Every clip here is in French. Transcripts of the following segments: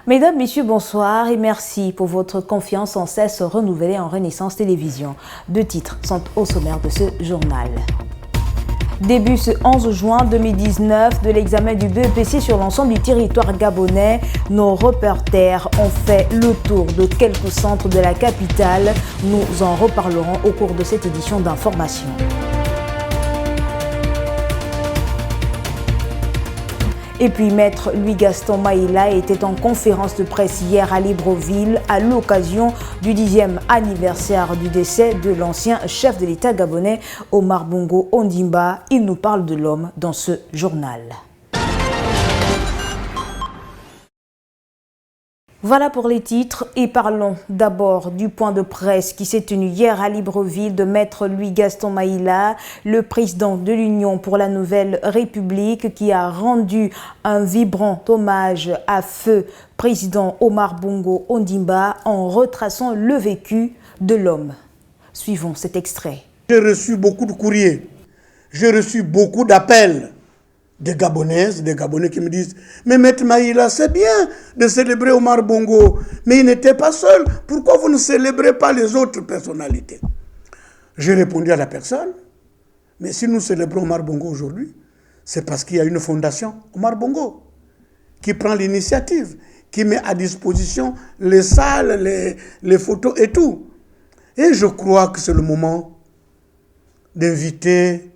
Mesdames, Messieurs, bonsoir et merci pour votre confiance sans cesse renouvelée en Renaissance Télévision. Deux titres sont au sommaire de ce journal. Début ce 11 juin 2019 de l'examen du BEPC sur l'ensemble du territoire gabonais, nos reporters ont fait le tour de quelques centres de la capitale. Nous en reparlerons au cours de cette édition d'information. Et puis, Maître Louis-Gaston Maïla était en conférence de presse hier à Libreville à l'occasion du 10e anniversaire du décès de l'ancien chef de l'État gabonais Omar Bongo Ondimba. Il nous parle de l'homme dans ce journal. Voilà pour les titres et parlons d'abord du point de presse qui s'est tenu hier à Libreville de Maître Louis-Gaston Maïla, le président de l'Union pour la Nouvelle République qui a rendu un vibrant hommage à feu président Omar Bongo Ondimba en retraçant le vécu de l'homme. Suivons cet extrait. J'ai reçu beaucoup de courriers, j'ai reçu beaucoup d'appels. Des Gabonaises, des Gabonais qui me disent « Mais Maître Maïla, c'est bien de célébrer Omar Bongo, mais il n'était pas seul. Pourquoi vous ne célébrez pas les autres personnalités ?» J'ai répondu à la personne « Mais si nous célébrons Omar Bongo aujourd'hui, c'est parce qu'il y a une fondation Omar Bongo qui prend l'initiative, qui met à disposition les salles, les photos et tout. Et je crois que c'est le moment d'inviter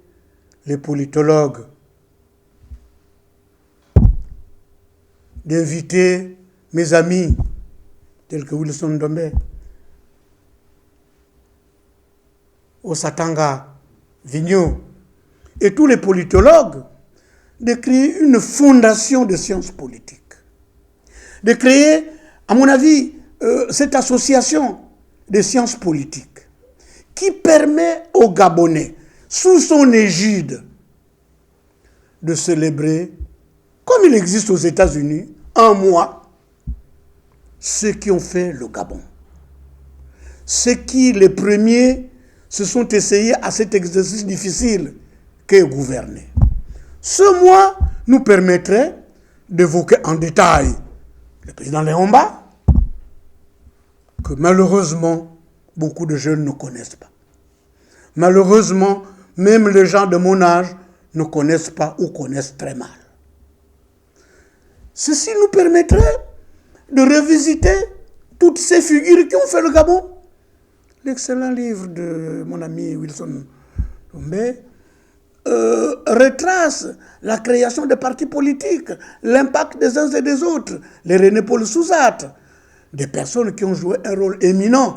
les politologues, d'inviter mes amis, tels que Wilson Ndombe, Osatanga, Vigneault, et tous les politologues, de créer une fondation de sciences politiques. De créer, à mon avis, cette association de sciences politiques qui permet aux Gabonais, sous son égide, de célébrer, comme il existe aux États-Unis, un mois, ceux qui ont fait le Gabon. Ceux qui, les premiers, se sont essayés à cet exercice difficile qu'est gouverner. Ce mois nous permettrait d'évoquer en détail le président Léomba, que malheureusement, beaucoup de jeunes ne connaissent pas. Malheureusement, même les gens de mon âge ne connaissent pas ou connaissent très mal. Ceci nous permettrait de revisiter toutes ces figures qui ont fait le Gabon. L'excellent livre de mon ami Wilson Ndombe retrace la création des partis politiques, l'impact des uns et des autres, les René-Paul Souzat, des personnes qui ont joué un rôle éminent,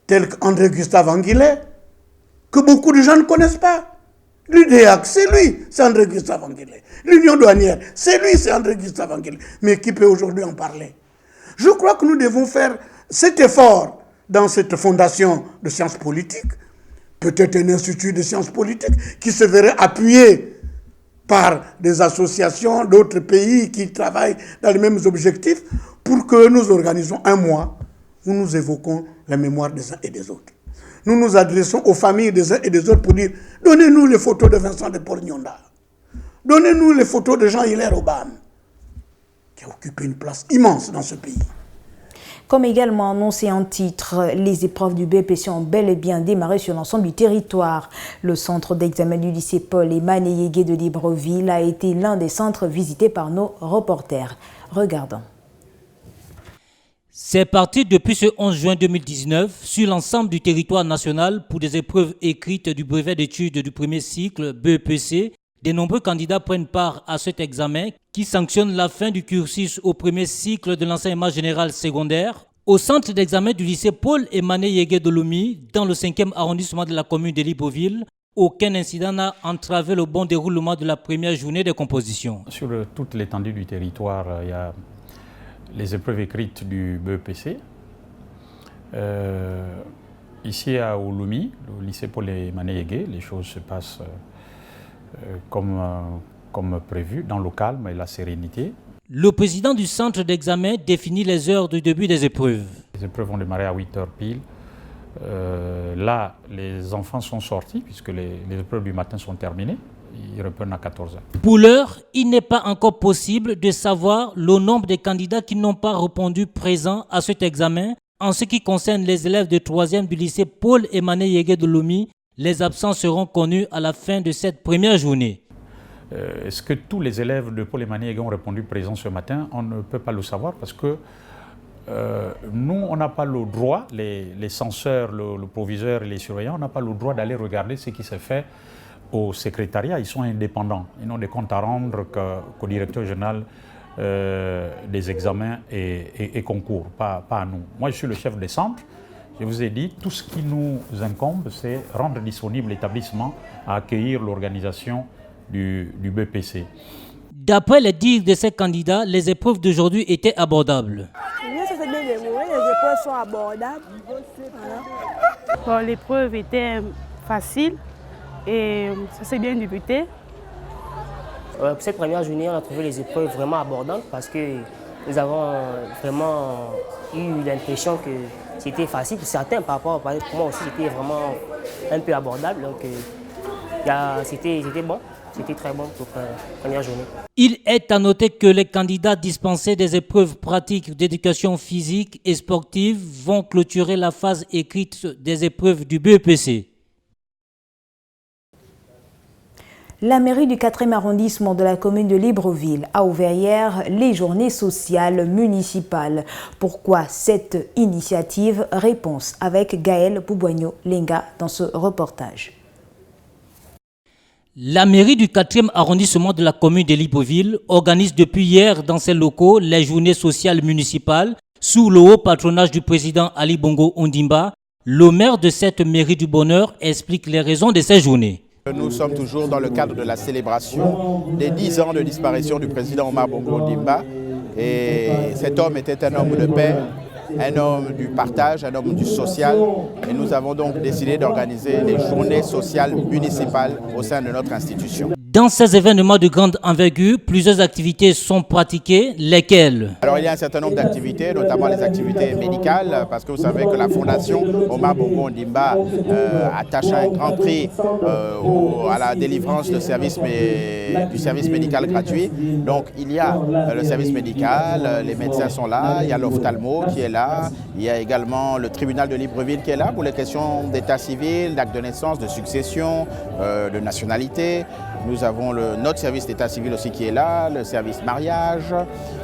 tels qu'André-Gustave Anguillet, que beaucoup de gens ne connaissent pas. L'UDEAC, c'est lui, c'est André-Gustave Anguillet. L'Union douanière, c'est lui, c'est André-Gustave Anguillet. Mais qui peut aujourd'hui en parler? Je crois que nous devons faire cet effort dans cette fondation de sciences politiques, peut-être un institut de sciences politiques qui se verrait appuyé par des associations d'autres pays qui travaillent dans les mêmes objectifs pour que nous organisons un mois où nous évoquons la mémoire des uns et des autres. Nous nous adressons aux familles des uns et des autres pour dire « Donnez-nous les photos de Vincent de Paul Nyonda. Donnez-nous les photos de Jean-Hilaire Obam, qui a occupé une place immense dans ce pays. » Comme également annoncé en titre, les épreuves du BEPC ont bel et bien démarré sur l'ensemble du territoire. Le centre d'examen du lycée Paul et Mané-Yégué de Libreville a été l'un des centres visités par nos reporters. Regardons. C'est parti depuis ce 11 juin 2019 sur l'ensemble du territoire national pour des épreuves écrites du brevet d'études du premier cycle BEPC. De nombreux candidats prennent part à cet examen qui sanctionne la fin du cursus au premier cycle de l'enseignement général secondaire. Au centre d'examen du lycée Paul et Mané-Yégué de Lommi, dans le 5e arrondissement de la commune de Libreville, aucun incident n'a entravé le bon déroulement de la première journée de composition. Sur toute l'étendue du territoire, il y a les épreuves écrites du BEPC. Ici à Ouloumi, le lycée Paul et Mané-Yégué, les choses se passent comme prévu, dans le calme et la sérénité. Le président du centre d'examen définit les heures du début des épreuves. Les épreuves vont démarrer à 8h pile. Là, les enfants sont sortis puisque les épreuves du matin sont terminées. ils reprennent à 14h. Pour l'heure, il n'est pas encore possible de savoir le nombre de candidats qui n'ont pas répondu présents à cet examen. En ce qui concerne les élèves de 3e du lycée Paul-Emmanuel Yégué de Lomé, les absents seront connus à la fin de cette première journée. Est-ce que tous les élèves de Paul-Emmanuel Yégué ont répondu présents ce matin? On ne peut pas le savoir parce que nous, on n'a pas le droit, les censeurs, le proviseur et les surveillants, on n'a pas le droit d'aller regarder ce qui s'est fait au secrétariat. Ils sont indépendants. Ils n'ont des comptes à rendre qu'au directeur général des examens et concours, pas à nous. Moi, je suis le chef des centres. Je vous ai dit, tout ce qui nous incombe, c'est rendre disponible l'établissement à accueillir l'organisation du BPC. D'après les dires de ces candidats, les épreuves d'aujourd'hui étaient abordables. Les épreuves sont abordables. Bon, l'épreuve était facile et ça s'est bien débuté. Pour cette première journée, on a trouvé les épreuves vraiment abordables parce que nous avons vraiment eu l'impression que c'était facile. Pour certains, par rapport à moi aussi, c'était vraiment un peu abordable. Donc, c'était bon. C'était très bon pour la première journée. Il est à noter que les candidats dispensés des épreuves pratiques d'éducation physique et sportive vont clôturer la phase écrite des épreuves du BEPC. La mairie du 4e arrondissement de la commune de Libreville a ouvert hier les journées sociales municipales. Pourquoi cette initiative? Réponse avec Gaël Boubouagno-Lenga dans ce reportage. La mairie du 4e arrondissement de la commune de Libreville organise depuis hier dans ses locaux les journées sociales municipales sous le haut patronage du président Ali Bongo Ondimba. Le maire de cette mairie du bonheur explique les raisons de ces journées. Nous sommes toujours dans le cadre de la célébration des 10 ans de disparition du président Omar Bongo Ondimba. Et cet homme était un homme de paix, un homme du partage, un homme du social. Et nous avons donc décidé d'organiser les journées sociales municipales au sein de notre institution. Dans ces événements de grande envergure, plusieurs activités sont pratiquées, lesquelles? Alors il y a un certain nombre d'activités, notamment les activités médicales, parce que vous savez que la fondation Omar Bongo Ondimba attache un grand prix à la délivrance du service médical gratuit. Donc il y a le service médical, les médecins sont là, il y a l'ophtalmo qui est là, il y a également le tribunal de Libreville qui est là pour les questions d'état civil, d'acte de naissance, de succession, de nationalité. Nous avons notre service d'état civil aussi qui est là, le service mariage,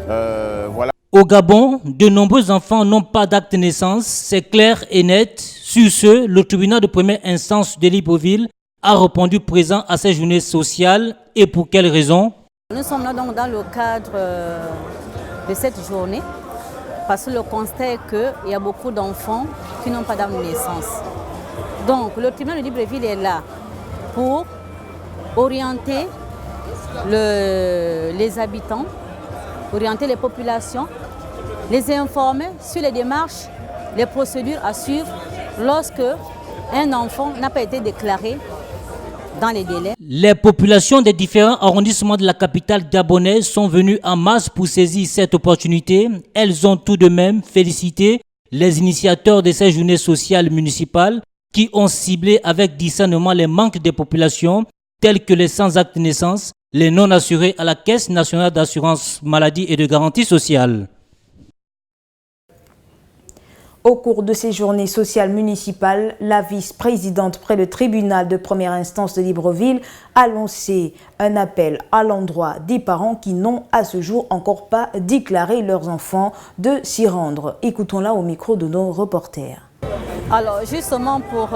voilà. Au Gabon, de nombreux enfants n'ont pas d'acte de naissance, c'est clair et net. Sur ce, le tribunal de première instance de Libreville a répondu présent à ces journées sociales. Et pour quelles raisons? Nous sommes là donc dans le cadre de cette journée parce que le constat est qu'il y a beaucoup d'enfants qui n'ont pas d'acte de naissance. Donc le tribunal de Libreville est là pour orienter les habitants, orienter les populations, les informer sur les démarches, les procédures à suivre lorsque un enfant n'a pas été déclaré dans les délais. Les populations des différents arrondissements de la capitale gabonaise sont venues en masse pour saisir cette opportunité. Elles ont tout de même félicité les initiateurs de ces journées sociales municipales qui ont ciblé avec discernement les manques des populations tels que les sans acte de naissance, les non-assurés à la Caisse nationale d'assurance maladie et de garantie sociale. Au cours de ces journées sociales municipales, la vice-présidente près le tribunal de première instance de Libreville a lancé un appel à l'endroit des parents qui n'ont à ce jour encore pas déclaré leurs enfants de s'y rendre. Écoutons-la au micro de nos reporters. Alors justement pour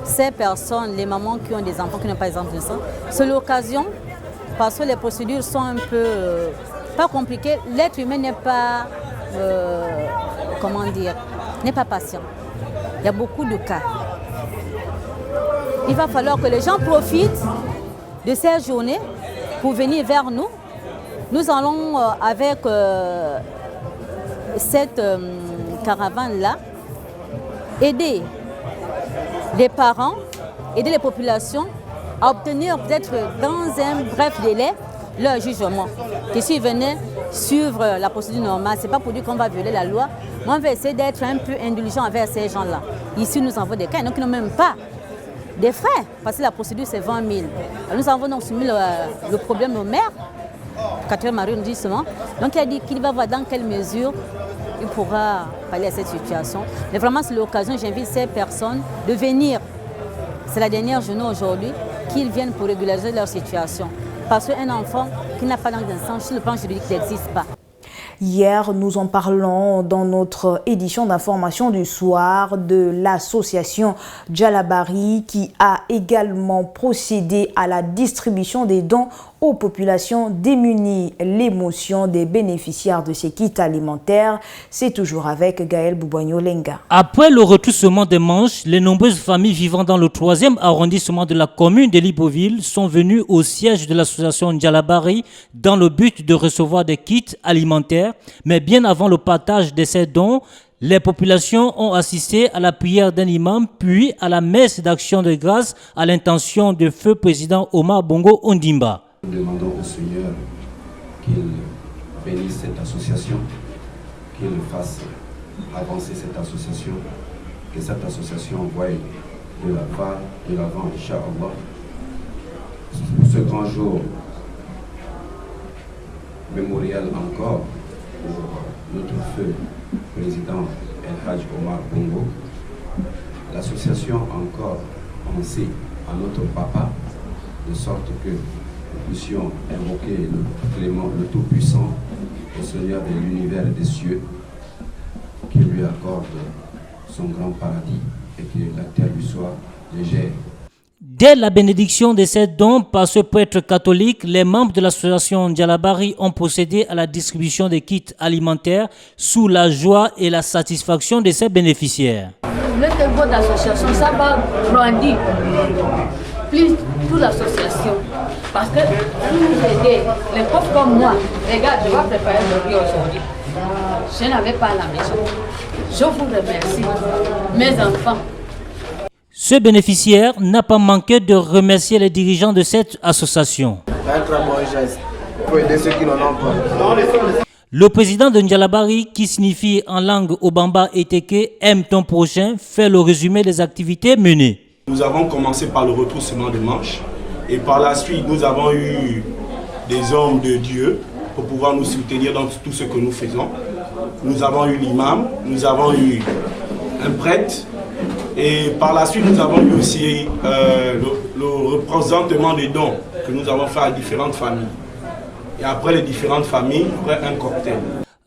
ces personnes, les mamans qui ont des enfants qui n'ont pas des enfants de sang, c'est l'occasion parce que les procédures sont un peu pas compliquées. L'être humain n'est pas, n'est pas patient. Il y a beaucoup de cas. Il va falloir que les gens profitent de ces journées pour venir vers nous. Nous allons avec cette caravane-là aider les parents, aider les populations à obtenir peut-être dans un bref délai leur jugement. Que s'ils venaient suivre la procédure normale, ce n'est pas pour dire qu'on va violer la loi, mais on va essayer d'être un peu indulgent envers ces gens-là. Ici, nous avons des cas, donc ils n'ont même pas des frais, parce que la procédure c'est 20 000. Alors, nous avons donc soumis le problème au maire, Catherine Marie nous dit seulement. Donc il a dit qu'il va voir dans quelle mesure il pourra pallier à cette situation. Mais vraiment c'est l'occasion, j'invite ces personnes de venir. C'est la dernière journée aujourd'hui qu'ils viennent pour régulariser leur situation. Parce qu'un enfant qui n'a pas langue d'instant, sur le plan juridique, n'existe pas. Hier, nous en parlons dans notre édition d'information du soir de l'association Djalabari qui a également procédé à la distribution des dons aux populations démunies. L'émotion des bénéficiaires de ces kits alimentaires, c'est toujours avec Gaël Boubouagno-Lenga. Après le retroussement des manches, les nombreuses familles vivant dans le 3e arrondissement de la commune de Libreville sont venues au siège de l'association Djalabari dans le but de recevoir des kits alimentaires. Mais bien avant le partage de ces dons, les populations ont assisté à la prière d'un imam, puis à la messe d'action de grâce à l'intention de feu président Omar Bongo Ondimba. Nous demandons au Seigneur qu'il bénisse cette association, qu'il fasse avancer cette association, que cette association voie de l'avant, Inch'Allah. Pour ce grand jour mémorial encore pour notre feu président El Hadj Omar Bongo, l'association encore pensé à notre papa, de sorte que nous puissions invoquer le Clément, le Tout-Puissant, le Seigneur de l'univers et des cieux, qui lui accorde son grand paradis et que la terre lui soit légère. Dès la bénédiction de ces dons par ce prêtre catholique, les membres de l'association Djalabari ont procédé à la distribution des kits alimentaires sous la joie et la satisfaction de ses bénéficiaires. Le niveau d'association, ça va grandir, plus toute l'association. Parce que nous aider, les pauvres comme moi, regarde, je vais préparer le riz aujourd'hui. Je n'avais pas à la maison. Je vous remercie, mes enfants. Ce bénéficiaire n'a pas manqué de remercier les dirigeants de cette association. Un très bon geste pour aider ceux qui n'en ont pas. Le président de Djalabari, qui signifie en langue obamba et teke, aime ton prochain, fait le résumé des activités menées. Nous avons commencé par le retroussement des manches et par la suite nous avons eu des hommes de Dieu pour pouvoir nous soutenir dans tout ce que nous faisons. Nous avons eu l'imam, nous avons eu un prêtre et par la suite nous avons eu aussi le représentement des dons que nous avons fait à différentes familles. Et après les différentes familles, après un cocktail.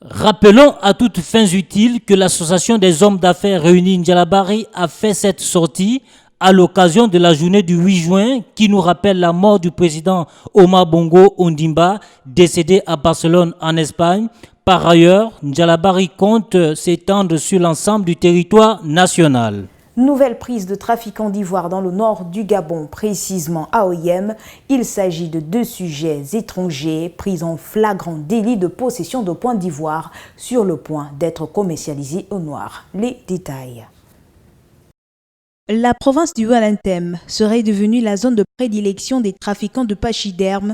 Rappelons à toutes fins utiles que l'association des hommes d'affaires réunis Djalabari a fait cette sortie à l'occasion de la journée du 8 juin qui nous rappelle la mort du président Omar Bongo Ondimba, décédé à Barcelone en Espagne. Par ailleurs, Djalabari compte s'étendre sur l'ensemble du territoire national. Nouvelle prise de trafiquants d'ivoire dans le nord du Gabon, précisément à Oyem. Il s'agit de 2 sujets étrangers pris en flagrant délit de possession de points d'ivoire sur le point d'être commercialisés au noir. Les détails. La province du Walantem serait devenue la zone de prédilection des trafiquants de pachydermes,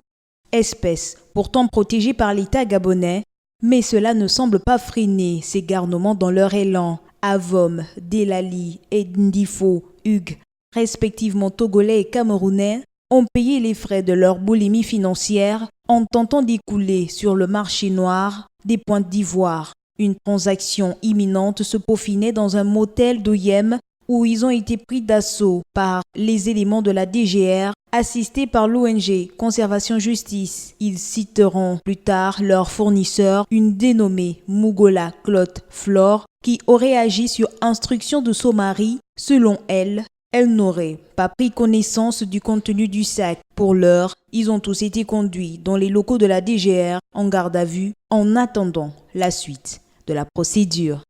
espèces pourtant protégées par l'État gabonais, mais cela ne semble pas freiner ces garnements dans leur élan. Avom, Delali et Ndifo, Hugues, respectivement togolais et camerounais, ont payé les frais de leur boulimie financière en tentant d'écouler sur le marché noir des pointes d'ivoire. Une transaction imminente se peaufinait dans un motel d'Oyem où ils ont été pris d'assaut par les éléments de la DGR assistés par l'ONG Conservation Justice. Ils citeront plus tard leur fournisseur, une dénommée Mugola Cloth Flore, qui aurait agi sur instruction de son mari. Selon elle, elle n'aurait pas pris connaissance du contenu du sac. Pour l'heure, ils ont tous été conduits dans les locaux de la DGR en garde à vue en attendant la suite de la procédure.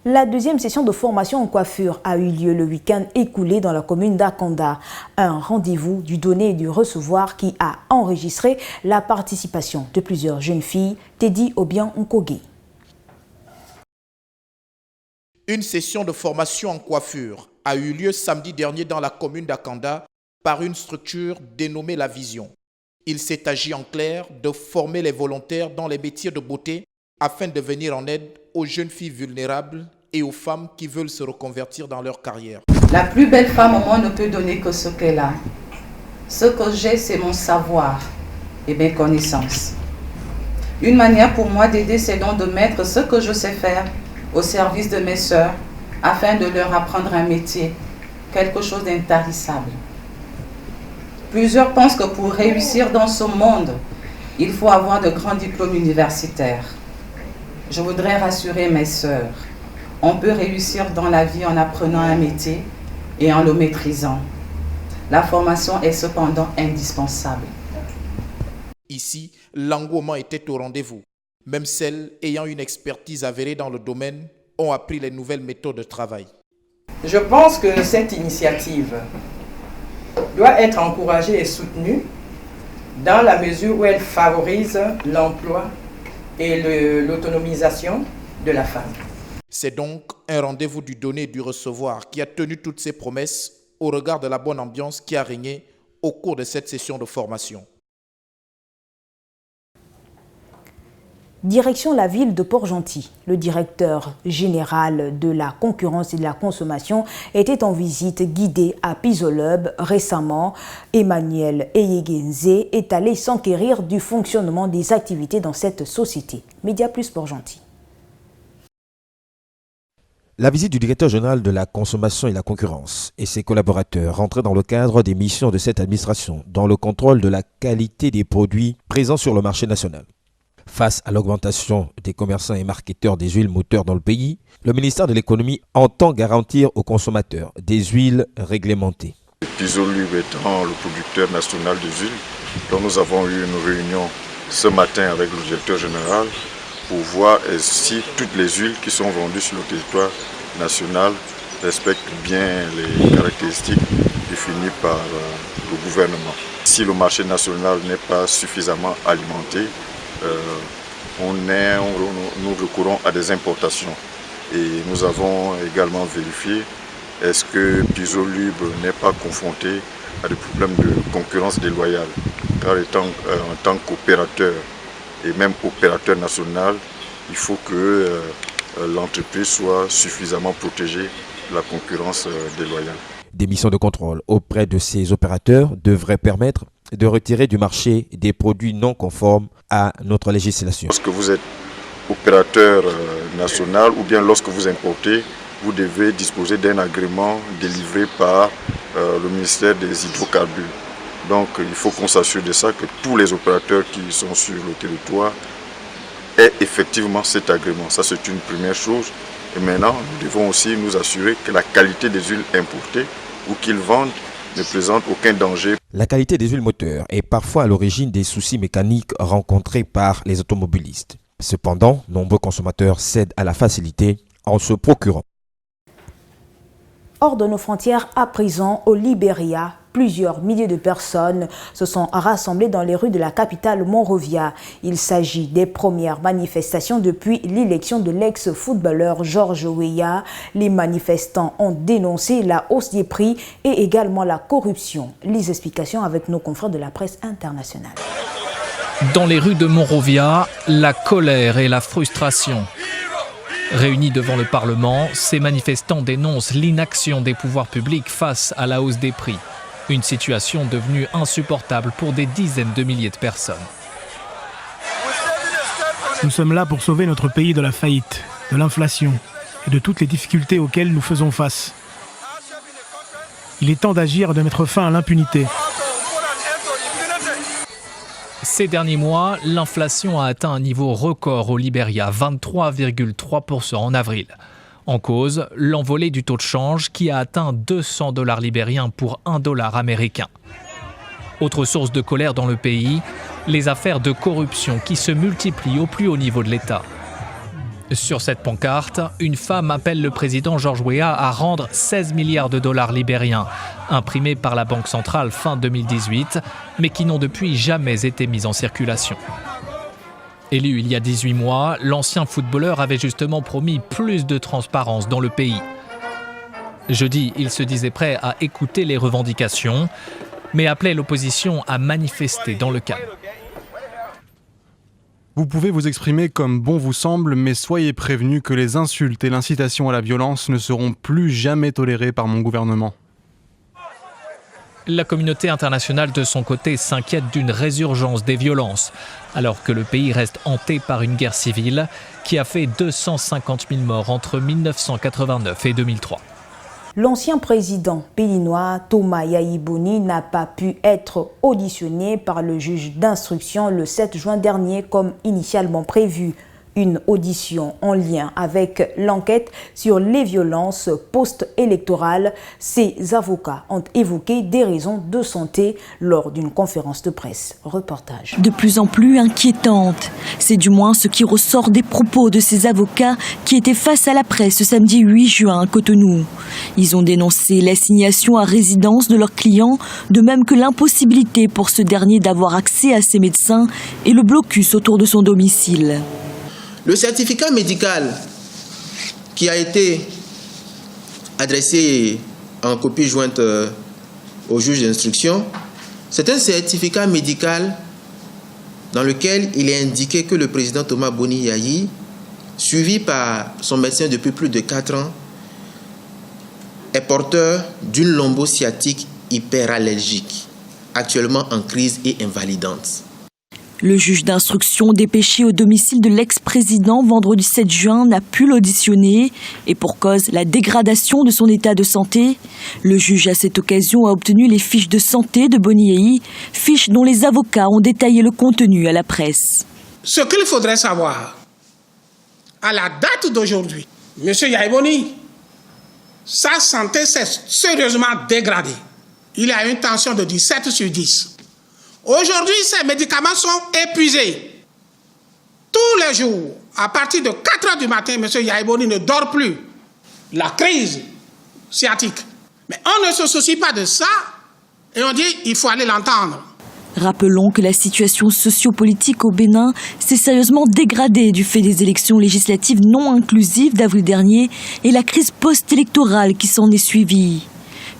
La deuxième session de formation en coiffure a eu lieu le week-end écoulé dans la commune d'Akanda. Un rendez-vous du donner et du recevoir qui a enregistré la participation de plusieurs jeunes filles. Teddy Obian Nkoge. Une session de formation en coiffure a eu lieu samedi dernier dans la commune d'Akanda par une structure dénommée La Vision. Il s'est agi en clair de former les volontaires dans les métiers de beauté afin de venir en aide aux jeunes filles vulnérables et aux femmes qui veulent se reconvertir dans leur carrière. La plus belle femme au monde ne peut donner que ce qu'elle a. Ce que j'ai, c'est mon savoir et mes connaissances. Une manière pour moi d'aider, c'est donc de mettre ce que je sais faire au service de mes sœurs afin de leur apprendre un métier, quelque chose d'intarissable. Plusieurs pensent que pour réussir dans ce monde, il faut avoir de grands diplômes universitaires. Je voudrais rassurer mes sœurs. On peut réussir dans la vie en apprenant un métier et en le maîtrisant. La formation est cependant indispensable. Ici, l'engouement était au rendez-vous. Même celles ayant une expertise avérée dans le domaine ont appris les nouvelles méthodes de travail. Je pense que cette initiative doit être encouragée et soutenue dans la mesure où elle favorise l'emploi et l'autonomisation de la femme. C'est donc un rendez-vous du donner et du recevoir qui a tenu toutes ses promesses au regard de la bonne ambiance qui a régné au cours de cette session de formation. Direction la ville de Port-Gentil. Le directeur général de la concurrence et de la consommation était en visite guidée à Pisolub récemment. Emmanuel Eyegenze est allé s'enquérir du fonctionnement des activités dans cette société. Média Plus Port-Gentil. La visite du directeur général de la consommation et la concurrence et ses collaborateurs rentrait dans le cadre des missions de cette administration dans le contrôle de la qualité des produits présents sur le marché national. Face à l'augmentation des commerçants et marketeurs des huiles moteurs dans le pays, le ministère de l'économie entend garantir aux consommateurs des huiles réglementées. Pisolub étant le producteur national des huiles, donc nous avons eu une réunion ce matin avec le directeur général pour voir si toutes les huiles qui sont vendues sur le territoire national respectent bien les caractéristiques définies par le gouvernement. Si le marché national n'est pas suffisamment alimenté, nous recourons à des importations. Et nous avons également vérifié est-ce que Pisolub n'est pas confronté à des problèmes de concurrence déloyale. Car en tant qu'opérateur et même opérateur national, il faut que l'entreprise soit suffisamment protégée de la concurrence déloyale. Des missions de contrôle auprès de ces opérateurs devraient permettre de retirer du marché des produits non conformes à notre législation. Lorsque vous êtes opérateur national ou bien lorsque vous importez, vous devez disposer d'un agrément délivré par le ministère des hydrocarbures. Donc il faut qu'on s'assure de ça, que tous les opérateurs qui sont sur le territoire aient effectivement cet agrément. Ça, c'est une première chose. Et maintenant, nous devons aussi nous assurer que la qualité des huiles importées ou qu'ils vendent ne présente aucun danger. La qualité des huiles moteurs est parfois à l'origine des soucis mécaniques rencontrés par les automobilistes. Cependant, nombreux consommateurs cèdent à la facilité en se procurant. Hors de nos frontières, à présent, au Libéria, plusieurs milliers de personnes se sont rassemblées dans les rues de la capitale Monrovia. Il s'agit des premières manifestations depuis l'élection de l'ex-footballeur Georges Weah. Les manifestants ont dénoncé la hausse des prix et également la corruption. Les explications avec nos confrères de la presse internationale. Dans les rues de Monrovia, la colère et la frustration. Réunis devant le Parlement, ces manifestants dénoncent l'inaction des pouvoirs publics face à la hausse des prix. Une situation devenue insupportable pour des dizaines de milliers de personnes. Nous sommes là pour sauver notre pays de la faillite, de l'inflation et de toutes les difficultés auxquelles nous faisons face. Il est temps d'agir et de mettre fin à l'impunité. Ces derniers mois, l'inflation a atteint un niveau record au Libéria, 23,3% en avril. En cause, l'envolée du taux de change qui a atteint $200 libériens pour $1 américain. Autre source de colère dans le pays, les affaires de corruption qui se multiplient au plus haut niveau de l'État. Sur cette pancarte, une femme appelle le président Georges Weah à rendre 16 milliards de dollars libériens, imprimés par la Banque centrale fin 2018, mais qui n'ont depuis jamais été mis en circulation. Élu il y a 18 mois, l'ancien footballeur avait justement promis plus de transparence dans le pays. Jeudi, il se disait prêt à écouter les revendications, mais appelait l'opposition à manifester dans le calme. Vous pouvez vous exprimer comme bon vous semble, mais soyez prévenus que les insultes et l'incitation à la violence ne seront plus jamais tolérées par mon gouvernement. La communauté internationale, de son côté, s'inquiète d'une résurgence des violences, alors que le pays reste hanté par une guerre civile qui a fait 250 000 morts entre 1989 et 2003. L'ancien président béninois Thomas Yayi Boni n'a pas pu être auditionné par le juge d'instruction le 7 juin dernier comme initialement prévu. Une audition en lien avec l'enquête sur les violences post-électorales. Ses avocats ont évoqué des raisons de santé lors d'une conférence de presse. Reportage. De plus en plus inquiétante. C'est du moins ce qui ressort des propos de ces avocats qui étaient face à la presse ce samedi 8 juin à Cotonou. Ils ont dénoncé l'assignation à résidence de leurs clients, de même que l'impossibilité pour ce dernier d'avoir accès à ses médecins et le blocus autour de son domicile. Le certificat médical qui a été adressé en copie jointe au juge d'instruction, c'est un certificat médical dans lequel il est indiqué que le président Thomas Boni Yayi, suivi par son médecin depuis plus de 4 ans, est porteur d'une lombo-sciatique hyperallergique, actuellement en crise et invalidante. Le juge d'instruction dépêché au domicile de l'ex-président vendredi 7 juin n'a pu l'auditionner et pour cause la dégradation de son état de santé. Le juge à cette occasion a obtenu les fiches de santé de Boni Yayi, fiches dont les avocats ont détaillé le contenu à la presse. Ce qu'il faudrait savoir, à la date d'aujourd'hui, M. Yayi Boni, sa santé s'est sérieusement dégradée. Il a une tension de 17 sur 10. Aujourd'hui, ces médicaments sont épuisés. Tous les jours, à partir de 4 heures du matin, M. Yayi Boni ne dort plus. La crise sciatique. Mais on ne se soucie pas de ça et on dit qu'il faut aller l'entendre. Rappelons que la situation sociopolitique au Bénin s'est sérieusement dégradée du fait des élections législatives non inclusives d'avril dernier et la crise post-électorale qui s'en est suivie.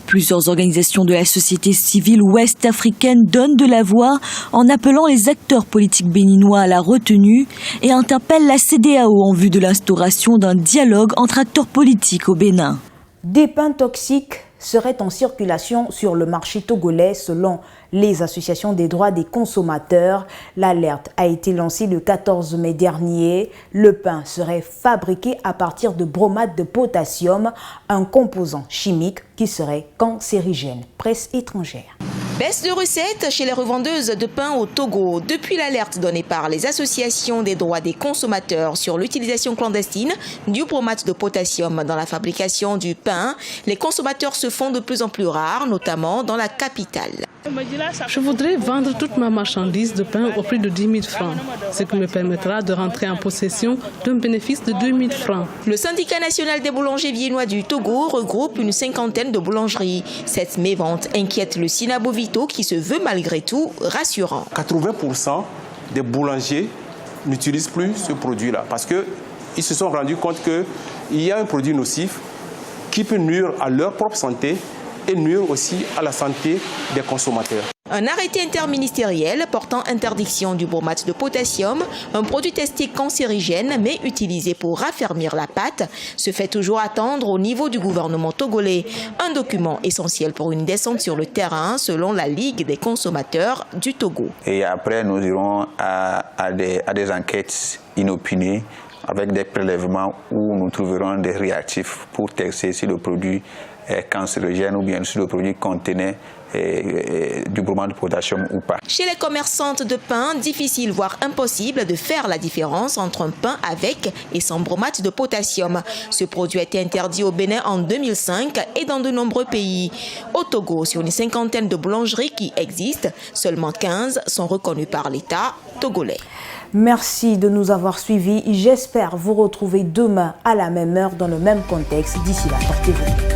Plusieurs organisations de la société civile ouest-africaine donnent de la voix en appelant les acteurs politiques béninois à la retenue et interpellent la CEDEAO en vue de l'instauration d'un dialogue entre acteurs politiques au Bénin. Des pains toxiques seraient en circulation sur le marché togolais selon les associations des droits des consommateurs. L'alerte a été lancée le 14 mai dernier. Le pain serait fabriqué à partir de bromate de potassium, un composant chimique qui serait cancérigène. Presse étrangère. Baisse de recettes chez les revendeuses de pain au Togo. Depuis l'alerte donnée par les associations des droits des consommateurs sur l'utilisation clandestine du bromate de potassium dans la fabrication du pain, les consommateurs se font de plus en plus rares, notamment dans la capitale. Je voudrais vendre toute ma marchandise de pain au prix de 10 000 francs, ce qui me permettra de rentrer en possession d'un bénéfice de 2 000 francs. Le syndicat national des boulangers viennois du Togo regroupe une 50aine de boulangeries. Cette mévente inquiète le Sinabo Vito qui se veut malgré tout rassurant. 80% des boulangers n'utilisent plus ce produit-là parce qu'ils se sont rendus compte qu'il y a un produit nocif qui peut nuire à leur propre santé et nuire aussi à la santé des consommateurs. Un arrêté interministériel portant interdiction du bromate de potassium, un produit testé cancérigène mais utilisé pour raffermir la pâte, se fait toujours attendre au niveau du gouvernement togolais. Un document essentiel pour une descente sur le terrain selon la Ligue des consommateurs du Togo. Et après, nous irons à des enquêtes inopinées avec des prélèvements où nous trouverons des réactifs pour tester si le produit est cancérigène ou bien si le produit contenait du bromate de potassium ou pas. Chez les commerçantes de pain, difficile voire impossible de faire la différence entre un pain avec et sans bromate de potassium. Ce produit a été interdit au Bénin en 2005 et dans de nombreux pays. Au Togo, sur une 50aine de boulangeries qui existent, seulement 15 sont reconnues par l'État togolais. Merci de nous avoir suivis. J'espère vous retrouver demain à la même heure dans le même contexte. D'ici là, portez-vous.